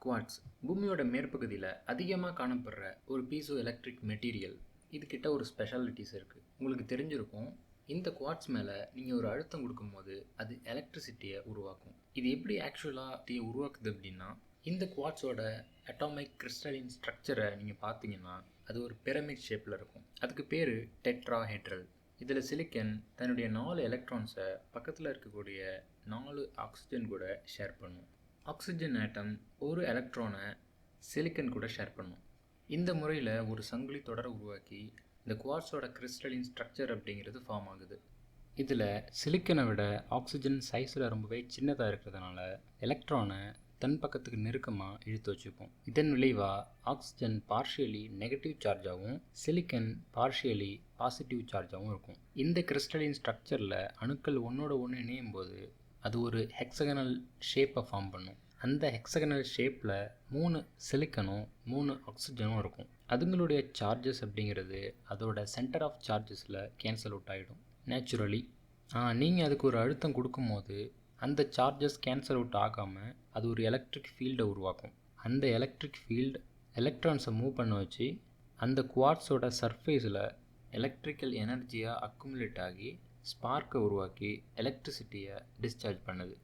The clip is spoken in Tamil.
குவார்ட்ஸ் பூமியோட மேற்பகுதியில் அதிகமாக காணப்படுற ஒரு பீசோ எலக்ட்ரிக் மெட்டீரியல். இதுக்கிட்ட ஒரு ஸ்பெஷாலிட்டிஸ் இருக்குது. உங்களுக்கு தெரிஞ்சிருக்கும், இந்த குவார்ட்ஸ் மேலே நீங்கள் ஒரு அழுத்தம் கொடுக்கும்போது அது எலக்ட்ரிசிட்டியை உருவாக்கும். இது எப்படி ஆக்சுவலாக உருவாக்குது அப்படின்னா, இந்த குவார்ட்ஸோட அட்டாமிக் கிறிஸ்டலின் ஸ்ட்ரக்சரை நீங்கள் பார்த்தீங்கன்னா அது ஒரு பிரமிட் ஷேப்பில் இருக்கும். அதுக்கு பேர் டெட்ராஹெட்ரல். இதில் சிலிக்கன் தன்னுடைய 4 எலக்ட்ரான்ஸை பக்கத்தில் இருக்கக்கூடிய 4 ஆக்சிஜன் கூட ஷேர் பண்ணும். ஆக்சிஜன் ஆட்டம் ஒரு எலக்ட்ரானை சிலிக்கன் கூட ஷேர் பண்ணும். இந்த முறையில் ஒரு சங்கிலி தொடரை உருவாக்கி இந்த குவார்ட்ஸோட கிறிஸ்டலின் ஸ்ட்ரக்சர் அப்படிங்கிறது ஃபார்ம் ஆகுது. இதில் சிலிக்கனை விட ஆக்சிஜன் சைஸில் ரொம்பவே சின்னதாக இருக்கிறதுனால எலக்ட்ரானை தன் பக்கத்துக்கு நெருக்கமாக இழுத்து வச்சுப்போம். இதன் விளைவாக ஆக்சிஜன் பார்ஷியலி நெகட்டிவ் சார்ஜாகவும் சிலிக்கன் பார்ஷியலி பாசிட்டிவ் சார்ஜாகவும் இருக்கும். இந்த கிறிஸ்டலின் ஸ்ட்ரக்சரில் அணுக்கள் ஒன்றோட ஒன்று இணையும் போது அது ஒரு ஹெக்ஸகனல் ஷேப்பை ஃபார்ம் பண்ணும். அந்த ஹெக்ஸகனல் ஷேப்பில் 3 சிலிக்கனும் 3 ஆக்சிஜனும் இருக்கும். அதுங்களுடைய சார்ஜஸ் அப்படிங்கிறது அதோட சென்டர் ஆஃப் சார்ஜஸில் கேன்சல் அவுட் ஆகிடும் நேச்சுரலி. நீங்கள் அதுக்கு ஒரு அழுத்தம் கொடுக்கும்போது அந்த சார்ஜஸ் கேன்சல் அவுட் ஆகாமல் அது ஒரு எலக்ட்ரிக் ஃபீல்டை உருவாக்கும். அந்த எலக்ட்ரிக் ஃபீல்டு எலக்ட்ரான்ஸை மூவ் பண்ண வச்சு அந்த குவார்ட்ஸோட சர்ஃபேஸில் எலக்ட்ரிக்கல் எனர்ஜியாக அக்குமுலேட் ஆகி ஸ்பார்க்கை உருவாக்கி எலக்ட்ரிசிட்டியை டிஸ்சார்ஜ் பண்ணுது.